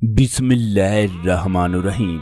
बिस्मिल्लाहिर्रहमानुर्रहीम।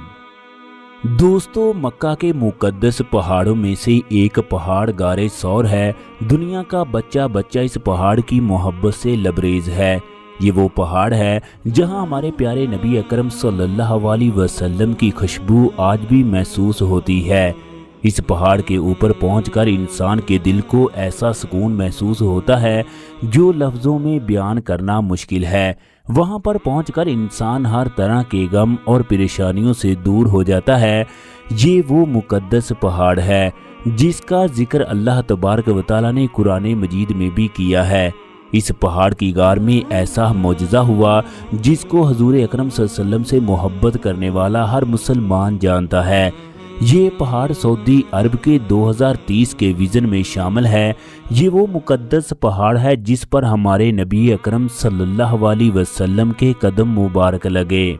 दोस्तों, मक्का के मुकद्दस पहाड़ों में से एक पहाड़ गारे सौर है। दुनिया का बच्चा बच्चा इस पहाड़ की मोहब्बत से लबरेज है। ये वो पहाड़ है जहां हमारे प्यारे नबी अकरम सल्लल्लाहु अलैहि वसल्लम की खुशबू आज भी महसूस होती है। इस पहाड़ के ऊपर पहुंचकर इंसान के दिल को ऐसा सुकून महसूस होता है जो लफ्ज़ों में बयान करना मुश्किल है। वहां पर पहुंचकर इंसान हर तरह के गम और परेशानियों से दूर हो जाता है। ये वो मुकद्दस पहाड़ है जिसका जिक्र अल्लाह तबारक व तआला ने कुरान मजीद में भी किया है। इस पहाड़ की गार में ऐसा मौजज़ा हुआ जिसको हजूर अकरम सल्लल्लाहु अलैहि वसल्लम से मोहब्बत करने वाला हर मुसलमान जानता है। ये पहाड़ सऊदी अरब के 2030 के विज़न में शामिल है। ये वो मुकद्दस पहाड़ है जिस पर हमारे नबी अकरम सल्लल्लाहु अलैहि वसल्लम के कदम मुबारक लगे।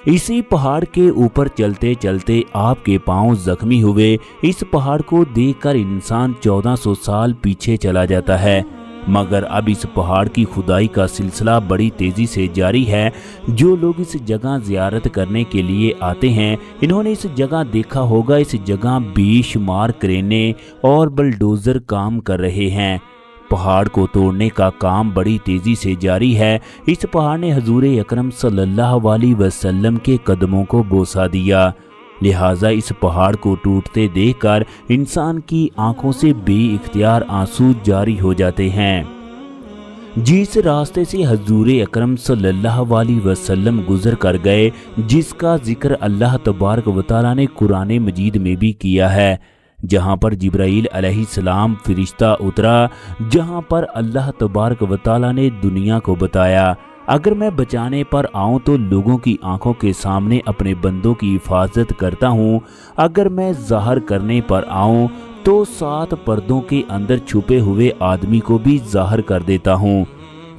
इसी पहाड़ के ऊपर चलते चलते आपके पांव जख्मी हुए। इस पहाड़ को देखकर इंसान 1400 साल पीछे चला जाता है, मगर अब इस पहाड़ की खुदाई का सिलसिला बड़ी तेज़ी से जारी है। जो लोग इस जगह ज़ियारत करने के लिए आते हैं, इन्होंने इस जगह देखा होगा, इस जगह बेशुमार क्रेनें और बुलडोज़र काम कर रहे हैं। पहाड़ को तोड़ने का काम बड़ी तेज़ी से जारी है। इस पहाड़ ने हजूर अकरम सल्लल्लाहु अलैहि वसल्लम के कदमों को बोसा दिया, लिहाजा इस पहाड़ को टूटते देखकर इंसान की आंखों से बेइख्तियार आंसू जारी हो जाते हैं। जिस रास्ते से हजूर अकरम सल्लल्लाहु अलैहि वसल्लम गुजर कर गए, जिसका जिक्र अल्लाह तबारक व तआला ने कुरान मजीद में भी किया है, जहां पर जिब्राईल अलैहिस्सलाम फरिश्ता उतरा, जहां पर अल्लाह तबारक व तआला ने दुनिया को बताया, अगर मैं बचाने पर आऊं तो लोगों की आंखों के सामने अपने बंदों की हिफाजत करता हूं। अगर मैं ज़ाहिर करने पर आऊं तो 7 पर्दों के अंदर छुपे हुए आदमी को भी ज़ाहिर कर देता हूं।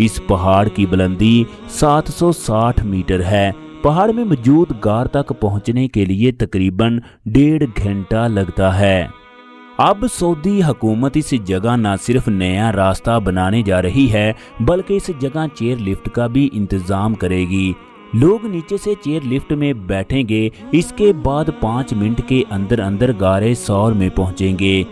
इस पहाड़ की बुलंदी 760 मीटर है। पहाड़ में मौजूद गार तक पहुंचने के लिए तकरीबन 1.5 घंटा लगता है। अब सऊदी हुकूमत इस जगह न सिर्फ नया रास्ता बनाने जा रही है, बल्कि इस जगह चेयर लिफ्ट का भी इंतज़ाम करेगी। लोग नीचे से चेयर लिफ्ट में बैठेंगे, इसके बाद 5 मिनट के अंदर अंदर गारे सौर में पहुंचेंगे।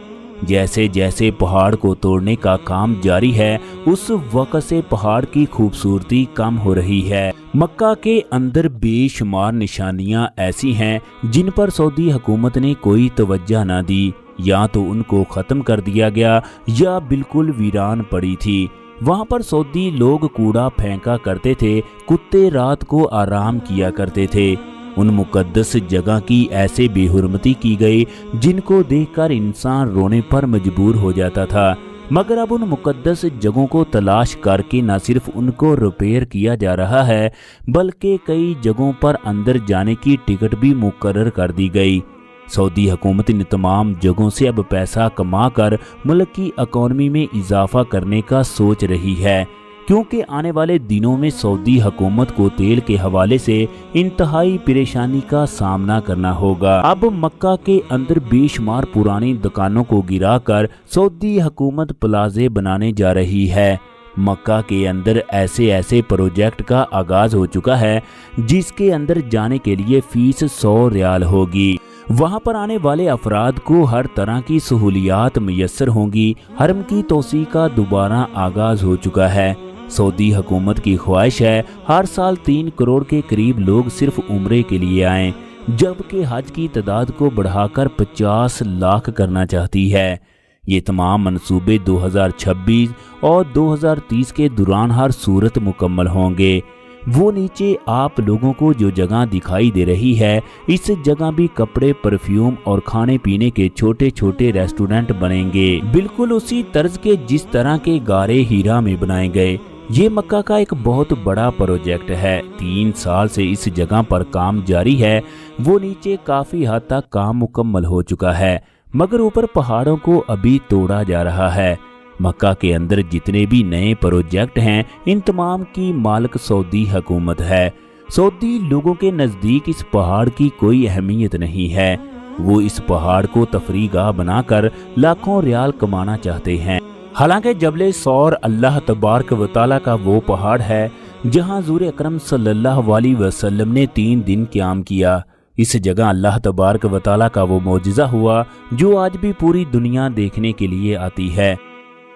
जैसे जैसे पहाड़ को तोड़ने का काम जारी है, उस वक्त से पहाड़ की खूबसूरती कम हो रही है। मक्का के अंदर बेशुमार निशानियां ऐसी हैं जिन पर सऊदी हुकूमत ने कोई तवज्जो न दी, या तो उनको ख़त्म कर दिया गया या बिल्कुल वीरान पड़ी थी। वहाँ पर सऊदी लोग कूड़ा फेंका करते थे, कुत्ते रात को आराम किया करते थे। उन मुकद्दस जगह की ऐसे बेहुरमती की गई जिनको देखकर इंसान रोने पर मजबूर हो जाता था। मगर अब उन मुकद्दस जगहों को तलाश करके न सिर्फ उनको रिपेयर किया जा रहा है, बल्कि कई जगहों पर अंदर जाने की टिकट भी मुकर्रर कर दी गई। सऊदी हुकूमत ने तमाम जगहों से अब पैसा कमाकर मुल्क की इकॉनमी में इजाफा करने का सोच रही है, क्योंकि आने वाले दिनों में सऊदी हुकूमत को तेल के हवाले से इंतहाई परेशानी का सामना करना होगा। अब मक्का के अंदर बेशुमार पुरानी दुकानों को गिराकर सऊदी हुकूमत प्लाजे बनाने जा रही है। मक्का के अंदर ऐसे ऐसे प्रोजेक्ट का आगाज हो चुका है जिसके अंदर जाने के लिए फीस 100 रियाल होगी। वहां पर आने वाले अफराद को हर तरह की सहूलियात मुयस्सर होंगी। हरम की तोसी का दोबारा आगाज हो चुका है। सऊदी हुकूमत की ख्वाहिश है हर साल 3 करोड़ के करीब लोग सिर्फ उम्रे के लिए आएं, जबकि हज की तादाद को बढ़ाकर 50 लाख करना चाहती है। ये तमाम मंसूबे 2026 और 2030 के दौरान हर सूरत मुकम्मल होंगे। वो नीचे आप लोगों को जो जगह दिखाई दे रही है, इस जगह भी कपड़े, परफ्यूम और खाने पीने के छोटे छोटे रेस्टोरेंट बनेंगे, बिल्कुल उसी तर्ज के जिस तरह के गारे हीरा में बनाए गए। ये मक्का का एक बहुत बड़ा प्रोजेक्ट है। 3 साल से इस जगह पर काम जारी है। वो नीचे काफी हद तक काम मुकम्मल हो चुका है, मगर ऊपर पहाड़ों को अभी तोड़ा जा रहा है। मक्का के अंदर जितने भी नए प्रोजेक्ट हैं, इन तमाम की मालिक सऊदी हुकूमत है। सऊदी लोगों के नज़दीक इस पहाड़ की कोई अहमियत नहीं है। वो इस पहाड़ को तफरीगाह बनाकर लाखों रियाल कमाना चाहते हैं। हालांकि जबले सौर अल्लाह तबारक व तआला का वो पहाड़ है जहां हुज़ूर अकरम सल्लल्लाहु अलैहि वसल्लम ने 3 दिन क़याम किया। इस जगह अल्लाह तबारक व तआला का वो मौजिज़ा हुआ जो आज भी पूरी दुनिया देखने के लिए आती है।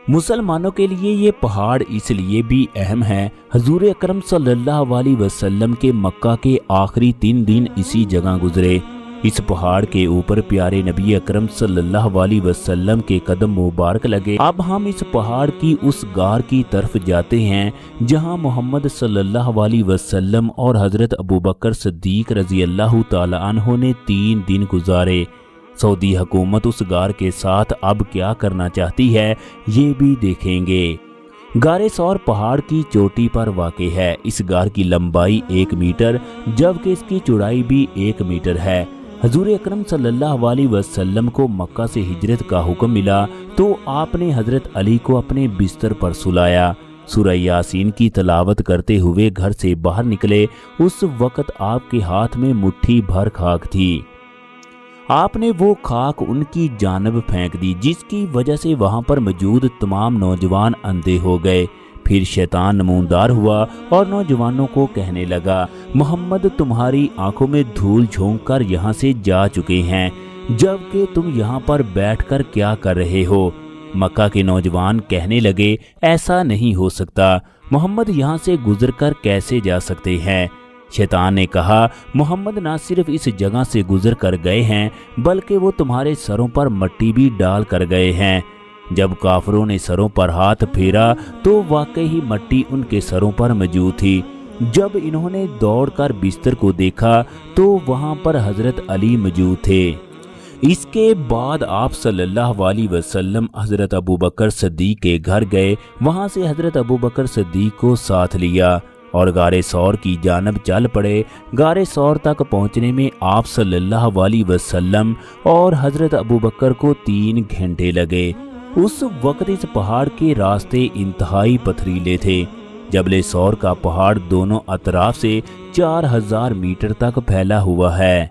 मुसलमानों के लिए ये पहाड़ इसलिए भी अहम है, हुज़ूर अकरम सल्लल्लाहु अलैहि वसल्लम के मक्का के आखिरी 3 दिन इसी जगह गुजरे। इस पहाड़ के ऊपर प्यारे नबी अकरम सल्लल्लाहु अलैहि वसल्लम के कदम मुबारक लगे। अब हम इस पहाड़ की उस गार की तरफ जाते हैं जहां मोहम्मद सल्लल्लाहु अलैहि वसल्लम और हज़रत अबू बकर सिद्दीक रज़ी अल्लाह तआला अन्हु ने 3 दिन गुजारे। सऊदी हुकूमत उस गार के साथ अब क्या करना चाहती है ये भी देखेंगे। गारे सौर पहाड़ की चोटी पर वाक़ है। इस गार की लंबाई 1 मीटर जबकि इसकी चौड़ाई भी 1 मीटर है। हुज़ूर अकरम सल्लल्लाहु अलैहि वसल्लम को मक्का से हिजरत का हुक्म मिला तो आपने हज़रत अली को अपने बिस्तर पर सुलाया। सूरह यासीन की तलावत करते हुए घर से बाहर निकले। उस वक़्त आपके हाथ में मुट्ठी भर खाक थी। आपने वो खाक उनकी जानब फेंक दी जिसकी वजह से वहां पर मौजूद तमाम नौजवान अंधे हो गए। फिर शैतान नमूनदार हुआ और नौजवानों को कहने लगा, मोहम्मद तुम्हारी आंखों में धूल झोंक कर यहाँ से जा चुके हैं, जबकि तुम यहाँ पर बैठकर क्या कर रहे हो। मक्का के नौजवान कहने लगे, ऐसा नहीं हो सकता, मोहम्मद यहाँ से गुजरकर कैसे जा सकते हैं। शैतान ने कहा, मोहम्मद ना सिर्फ इस जगह से गुजर कर गए हैं बल्कि वो तुम्हारे सरों पर मट्टी भी डाल कर गए हैं। जब काफरों ने सरों पर हाथ फेरा तो वाकई ही मट्टी उनके सरों पर मौजूद थी। जब इन्होंने दौड़कर बिस्तर को देखा तो वहां पर हज़रत अली मौजूद थे। इसके बाद आप सल्लल्लाहु अलैहि वसल्लम हज़रत अबू बकर सिद्दीक के घर गए। वहां से हज़रत अबू बकर सिद्दीक को साथ लिया और गारे सौर की जानब चल पड़े। गारे सौर तक पहुंचने में आप सल्लल्लाहु अलैहि वसल्लम और हज़रत अबू बकर को 3 घंटे लगे। उस वक्त इस पहाड़ के रास्ते इंतहाई पथरीले थे। जबले सौर का पहाड़ दोनों अतराफ से 4000 मीटर तक फैला हुआ है।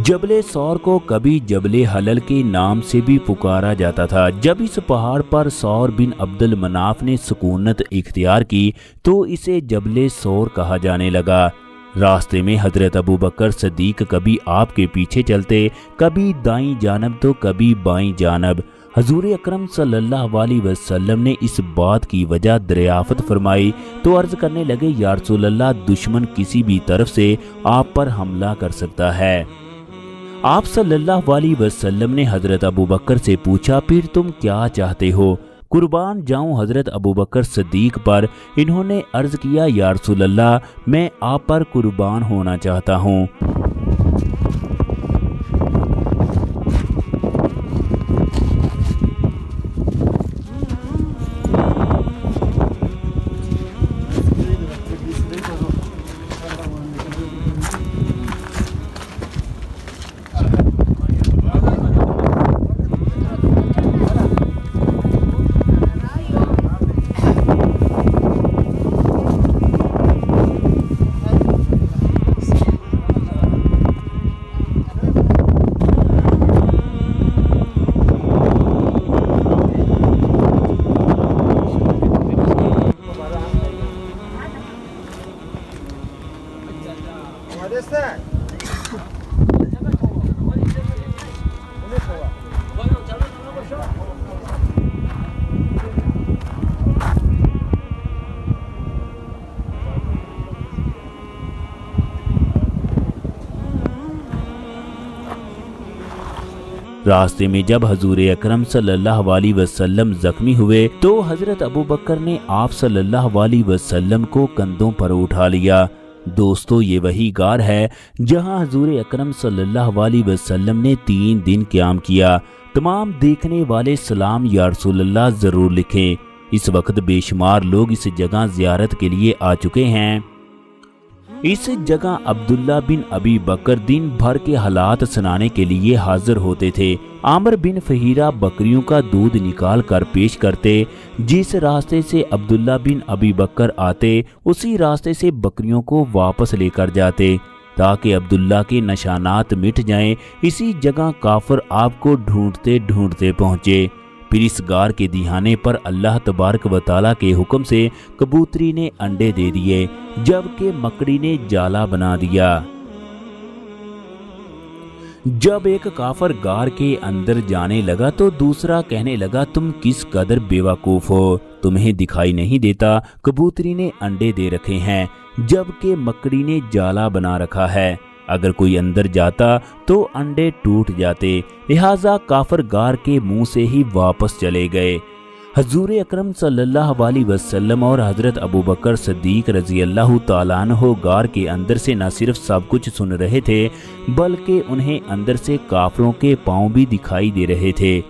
جبل سور کو کبھی جبل حلل کے نام سے بھی پکارا جاتا تھا۔ جب اس پہاڑ پر سور بن عبد المناف نے سکونت اختیار کی تو اسے جبل سور کہا جانے لگا۔ راستے میں حضرت ابوبکر صدیق کبھی آپ کے پیچھے چلتے، کبھی دائیں جانب تو کبھی بائیں جانب۔ حضور اکرم صلی اللہ علیہ وسلم نے اس بات کی وجہ دریافت فرمائی تو عرض کرنے لگے، یا رسول اللہ، دشمن کسی بھی طرف سے آپ پر حملہ کر سکتا ہے۔ آپ صلی اللہ علیہ وسلم نے حضرت ابوبکر سے پوچھا، پھر تم کیا چاہتے ہو؟ قربان جاؤں حضرت ابوبکر صدیق پر۔ انہوں نے عرض کیا، یا رسول اللہ، میں آپ پر قربان ہونا چاہتا ہوں۔ راستے میں جب حضور اکرم صلی اللہ علیہ وسلم زخمی ہوئے تو حضرت ابوبکر نے آپ صلی اللہ علیہ وسلم کو کندھوں پر اٹھا لیا۔ دوستو، یہ وہی غار ہے جہاں حضور اکرم صلی اللہ علیہ وسلم نے 3 دن قیام کیا۔ تمام دیکھنے والے سلام یا رسول اللہ ضرور لکھیں۔ اس وقت بے شمار لوگ اس جگہ زیارت کے لیے آ چکے ہیں۔ اس جگہ عبداللہ بن ابی بکر دن بھر کے حالات سنانے کے لیے حاضر ہوتے تھے۔ عامر بن فہیرہ بکریوں کا دودھ نکال کر پیش کرتے۔ جس راستے سے عبداللہ بن ابی بکر آتے اسی راستے سے بکریوں کو واپس لے کر جاتے تاکہ عبداللہ کے نشانات مٹ جائیں۔ اسی جگہ کافر آپ کو ڈھونڈتے ڈھونڈتے پہنچے۔ پھر اس غار کے دہانے پر اللہ تبارک و تعالیٰ کے حکم سے کبوتری نے انڈے دے دیے، جبکہ مکڑی نے جالا بنا دیا۔ جب ایک کافر غار کے اندر جانے لگا تو دوسرا کہنے لگا، تم کس قدر بیوقوف ہو، تمہیں دکھائی نہیں دیتا کبوتری نے انڈے دے رکھے ہیں جبکہ مکڑی نے جالا بنا رکھا ہے۔ اگر کوئی اندر جاتا تو انڈے ٹوٹ جاتے، لہٰذا کافر غار کے منہ سے ہی واپس چلے گئے۔ حضور اکرم صلی اللہ علیہ وسلم اور حضرت ابوبکر صدیق رضی اللہ تعالیٰ عنہ غار کے اندر سے نہ صرف سب کچھ سن رہے تھے بلکہ انہیں اندر سے کافروں کے پاؤں بھی دکھائی دے رہے تھے۔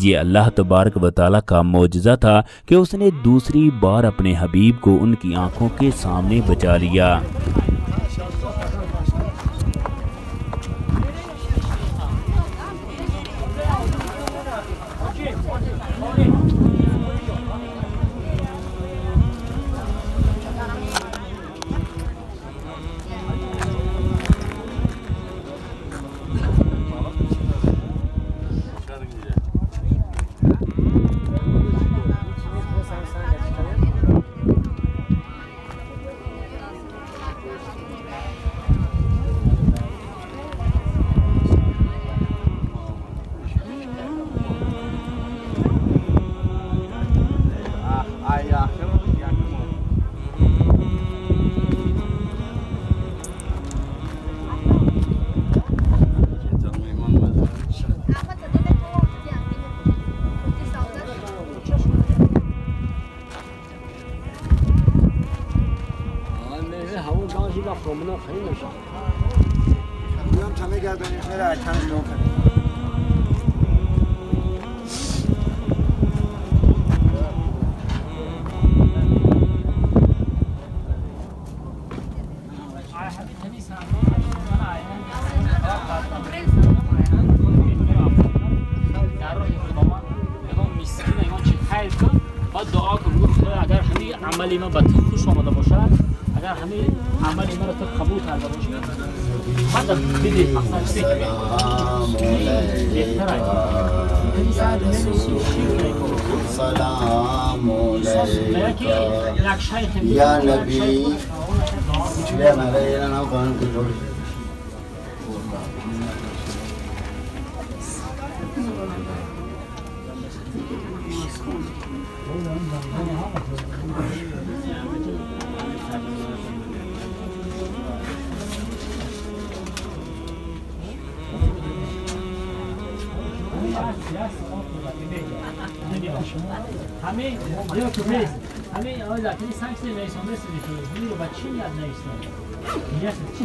یہ اللہ تبارک و تعالیٰ کا معجزہ تھا کہ اس نے دوسری بار اپنے حبیب کو ان کی آنکھوں کے سامنے بچا لیا۔ عمل ما بد خوش آمده باشه، اگر همه عمل ما را تو قبول کرده باشی، سلام علیک یا نبی چلے ہمارے نام قرآن کو جوڑ همه دیگه تو میز همه آقای زاکی سانکس میسون میسونی تو میرو با چی یاد نیستن میگه چی